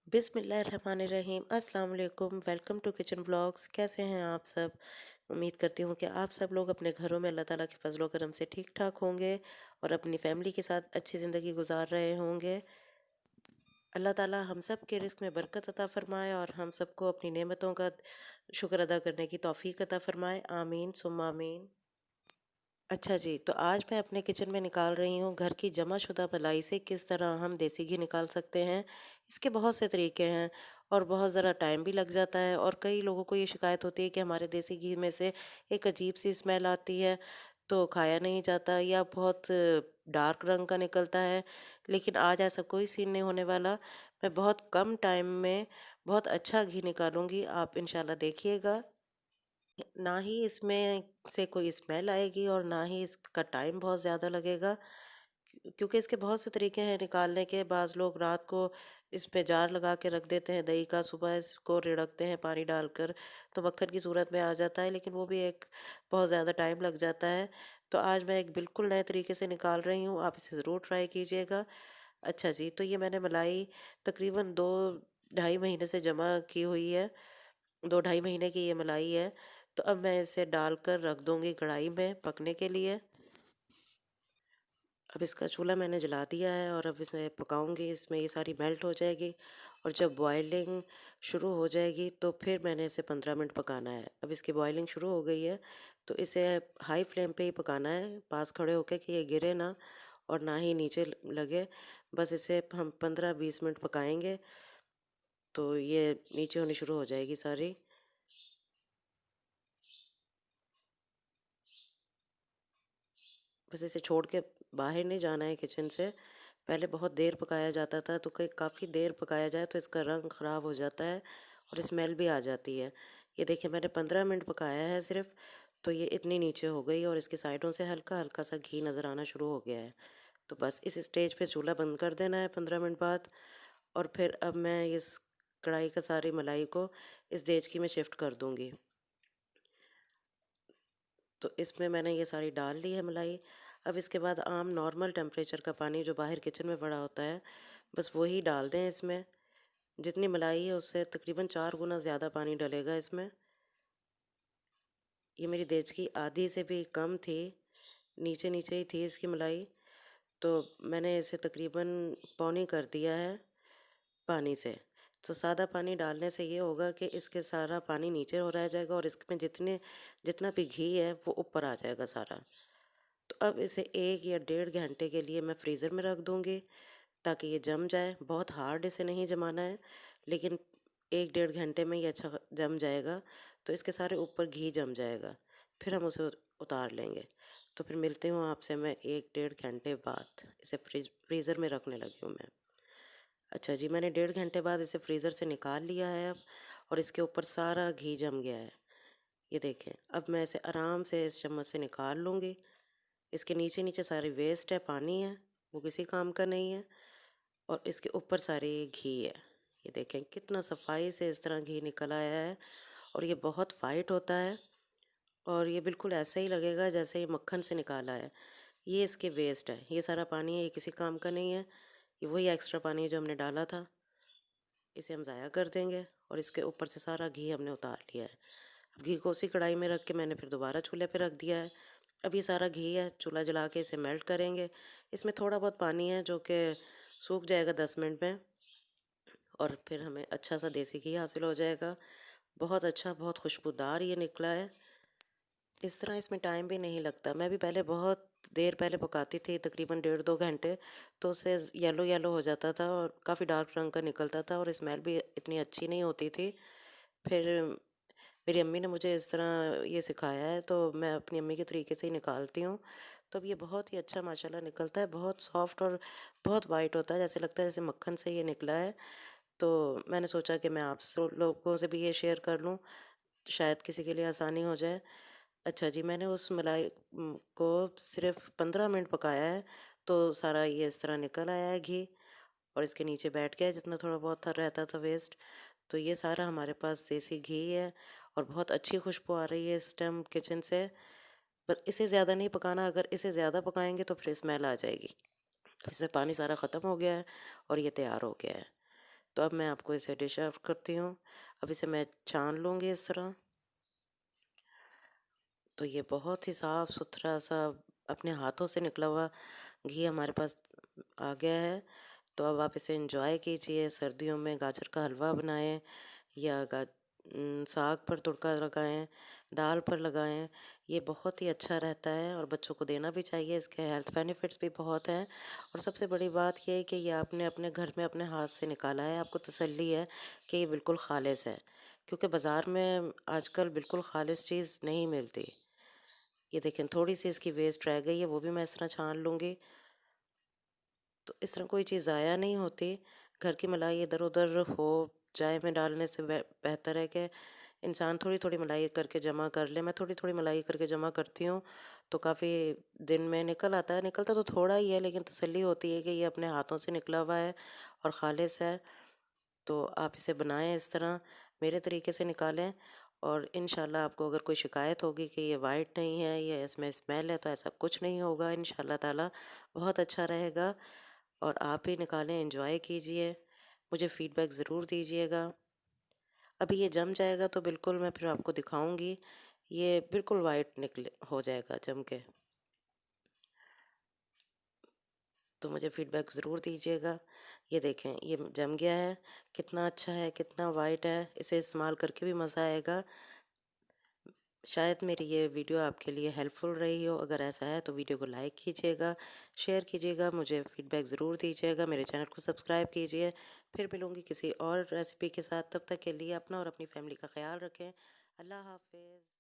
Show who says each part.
Speaker 1: बिस्मिल्लाहिर्रहमानिर्रहीम अस्सलाम वालेकुम। Welcome to kitchen blogs. कैसे हैं आप सब? उम्मीद करती हूँ कि आप सब लोग अपने घरों में अल्लाह ताला के फजलो करम से ठीक ठाक होंगे और अपनी फैमिली के साथ अच्छी ज़िंदगी गुजार रहे होंगे। अल्लाह ताला हम सब के रिस्क में बरकत अता फरमाए और हम सबको अपनी नेमतों का शुक्र अदा करने की तौफीक अता फरमाए। आमीन सुम्मा आमीन। अच्छा जी, तो आज मैं अपने किचन में निकाल रही हूँ घर की जमाशुदा मलाई से किस तरह हम देसी घी निकाल सकते हैं। इसके बहुत से तरीके हैं और बहुत ज़रा टाइम भी लग जाता है और कई लोगों को ये शिकायत होती है कि हमारे देसी घी में से एक अजीब सी स्मेल आती है, तो खाया नहीं जाता या बहुत डार्क रंग का निकलता है। लेकिन आज ऐसा कोई सीन नहीं होने वाला। मैं बहुत कम टाइम में बहुत अच्छा घी निकालूँगी, आप इंशाल्लाह देखिएगा। ना ही इसमें से कोई स्मेल आएगी और ना ही इसका टाइम बहुत ज़्यादा लगेगा, क्योंकि इसके बहुत से तरीके हैं निकालने के। बाज़ लोग रात को इस पे जार लगा के रख देते हैं दही का, सुबह इसको रिड़कते हैं पानी डालकर, तो मक्खन की सूरत में आ जाता है, लेकिन वो भी एक बहुत ज़्यादा टाइम लग जाता है। तो आज मैं एक बिल्कुल नए तरीके से निकाल रही हूँ, आप इसे ज़रूर ट्राई कीजिएगा। अच्छा जी, तो ये मैंने मलाई तकरीबन 2 ढाई महीने से जमा की हुई है। 2 ढाई महीने की ये मलाई है। तो अब मैं इसे डालकर रख दूँगी कढ़ाई में पकने के लिए। अब इसका चूल्हा मैंने जला दिया है और अब इसे पकाऊँगी, इसमें ये सारी मेल्ट हो जाएगी और जब बॉइलिंग शुरू हो जाएगी तो फिर मैंने इसे 15 मिनट पकाना है। अब इसकी बॉइलिंग शुरू हो गई है, तो इसे हाई फ्लेम पे ही पकाना है, पास खड़े होके कि ये गिरे ना और ना ही नीचे लगे। बस इसे हम 15-20 मिनट पकाएँगे, तो ये नीचे होनी शुरू हो जाएगी सारी। बस इसे छोड़ के बाहर नहीं जाना है किचन से। पहले बहुत देर पकाया जाता था, तो कई काफ़ी देर पकाया जाए तो इसका रंग ख़राब हो जाता है और स्मेल भी आ जाती है। ये देखिए मैंने 15 मिनट पकाया है सिर्फ़, तो ये इतनी नीचे हो गई और इसकी साइडों से हल्का-हल्का सा घी नज़र आना शुरू हो गया है। तो बस इस स्टेज पे चूल्हा बंद कर देना है 15 मिनट बाद और फिर अब मैं इस कढ़ाई का सारी मलाई को इस देचकी में शिफ्ट कर दूँगी। तो इसमें मैंने ये सारी डाल ली है मलाई। अब इसके बाद आम नॉर्मल टेम्परेचर का पानी जो बाहर किचन में पड़ा होता है, बस वही डाल दें इसमें। जितनी मलाई है उससे तकरीबन 4 गुना ज़्यादा पानी डलेगा इसमें। ये मेरी देचकी आधी से भी कम थी, नीचे-नीचे ही थी इसकी मलाई, तो मैंने इसे तकरीबन पौनी कर दिया है पानी से। तो सादा पानी डालने से ये होगा कि इसके सारा पानी नीचे हो रह जाएगा और इसमें जितना भी घी है वो ऊपर आ जाएगा सारा। तो अब इसे 1 या डेढ़ घंटे के लिए मैं फ्रीज़र में रख दूँगी ताकि ये जम जाए। बहुत हार्ड इसे नहीं जमाना है, लेकिन 1 डेढ़ घंटे में ये अच्छा जम जाएगा, तो इसके सारे ऊपर घी जम जाएगा। फिर हम उसे उतार लेंगे। तो फिर मिलती हूँ आपसे मैं 1 डेढ़ घंटे बाद। इसे फ्रीज़र में रखने लगी हूँ मैं। अच्छा जी, मैंने डेढ़ घंटे बाद इसे फ्रीज़र से निकाल लिया है अब और इसके ऊपर सारा घी जम गया है। ये देखें, अब मैं इसे आराम से इस चम्मच से निकाल लूँगी। इसके नीचे-नीचे सारी वेस्ट है, पानी है, वो किसी काम का नहीं है और इसके ऊपर सारे घी है। ये देखें कितना सफाई से इस तरह घी निकल आया है और ये बहुत वाइट होता है और ये बिल्कुल ऐसे ही लगेगा जैसे ये मक्खन से निकाला है। ये इसके वेस्ट है, ये सारा पानी है, ये किसी काम का नहीं है। ये वही एक्स्ट्रा पानी है जो हमने डाला था, इसे हम ज़ाया कर देंगे और इसके ऊपर से सारा घी हमने उतार लिया है। अब घी को उसी कढ़ाई में रख के मैंने फिर दोबारा चूल्हे पे रख दिया है। अब ये सारा घी है, चूल्हा जला के इसे मेल्ट करेंगे। इसमें थोड़ा बहुत पानी है जो कि सूख जाएगा 10 मिनट में और फिर हमें अच्छा सा देसी घी हासिल हो जाएगा। बहुत अच्छा, बहुत खुशबूदार ये निकला है। इस तरह इसमें टाइम भी नहीं लगता। मैं भी पहले बहुत देर पहले पकाती थी, तकरीबन डेढ़ 2 घंटे, तो उससे येलो येलो हो जाता था और काफ़ी डार्क रंग का निकलता था और स्मेल भी इतनी अच्छी नहीं होती थी। फिर मेरी अम्मी ने मुझे इस तरह ये सिखाया है, तो मैं अपनी अम्मी के तरीके से ही निकालती हूँ। तो अब ये बहुत ही अच्छा माशाल्लाह निकलता है, बहुत सॉफ्ट और बहुत वाइट होता है, जैसे लगता है जैसे मक्खन से ये निकला है। तो मैंने सोचा कि मैं आप लोगों से भी ये शेयर कर लूँ, शायद किसी के लिए आसानी हो जाए। अच्छा जी, मैंने उस मलाई को सिर्फ़ 15 मिनट पकाया है, तो सारा ये इस तरह निकल आया है घी और इसके नीचे बैठ गया है जितना थोड़ा बहुत था रहता था वेस्ट। तो ये सारा हमारे पास देसी घी है और बहुत अच्छी खुशबू आ रही है इस टाइम किचन से। बस इसे ज़्यादा नहीं पकाना, अगर इसे ज़्यादा पकाएँगे तो फिर स्मेल आ जाएगी। इसमें पानी सारा ख़त्म हो गया है और ये तैयार हो गया है। तो अब मैं आपको इसे डिश आउट करती हूँ। अब इसे मैं छान लूँगी इस तरह। तो ये बहुत ही साफ-सुथरा सा अपने हाथों से निकला हुआ घी हमारे पास आ गया है। तो अब आप इसे एन्जॉय कीजिए, सर्दियों में गाजर का हलवा बनाएँ या साग पर तुड़का लगाएँ, दाल पर लगाएँ। ये बहुत ही अच्छा रहता है और बच्चों को देना भी चाहिए, इसके हेल्थ बेनिफिट्स भी बहुत हैं। और सबसे बड़ी बात ये है कि ये आपने अपने घर में अपने हाथ से निकाला है, आपको तसल्ली है कि ये बिल्कुल खालिस है। क्योंकि बाज़ार में आजकल बिल्कुल खालिस चीज़ नहीं मिलती। ये देखें थोड़ी-सी इसकी वेस्ट रह गई है, वो भी मैं इस तरह छान लूँगी। तो इस तरह कोई चीज़ ज़ाया नहीं होती। घर की मलाई इधर-उधर हो चाय में डालने से बेहतर है कि इंसान थोड़ी-थोड़ी मलाई करके जमा कर ले। मैं थोड़ी-थोड़ी मलाई करके जमा करती हूँ, तो काफ़ी दिन में निकल आता है। निकलता तो थोड़ा ही है लेकिन तसल्ली होती है कि ये अपने हाथों से निकला हुआ है और खालिस है। तो आप इसे बनाएँ इस तरह, मेरे तरीके से निकालें और इंशाल्लाह आपको अगर कोई शिकायत होगी कि ये वाइट नहीं है या इसमें स्मेल है, तो ऐसा कुछ नहीं होगा इंशाल्लाह ताला, बहुत अच्छा रहेगा। और आप ही निकालें, एन्जॉय कीजिए। मुझे फ़ीडबैक ज़रूर दीजिएगा। अभी ये जम जाएगा तो बिल्कुल मैं फिर आपको दिखाऊँगी। ये बिल्कुल वाइट निकले हो जाएगा जम के। तो मुझे फ़ीडबैक ज़रूर दीजिएगा। ये देखें, ये जम गया है, कितना अच्छा है, कितना वाइट है। इसे इस्तेमाल करके भी मज़ा आएगा। शायद मेरी ये वीडियो आपके लिए हेल्पफुल रही हो। अगर ऐसा है तो वीडियो को लाइक कीजिएगा, शेयर कीजिएगा, मुझे फीडबैक ज़रूर दीजिएगा, मेरे चैनल को सब्सक्राइब कीजिए। फिर मिलूँगी किसी और रेसिपी के साथ, तब तक के लिए अपना और अपनी फैमिली का ख़्याल रखें। अल्लाह हाफ़िज़।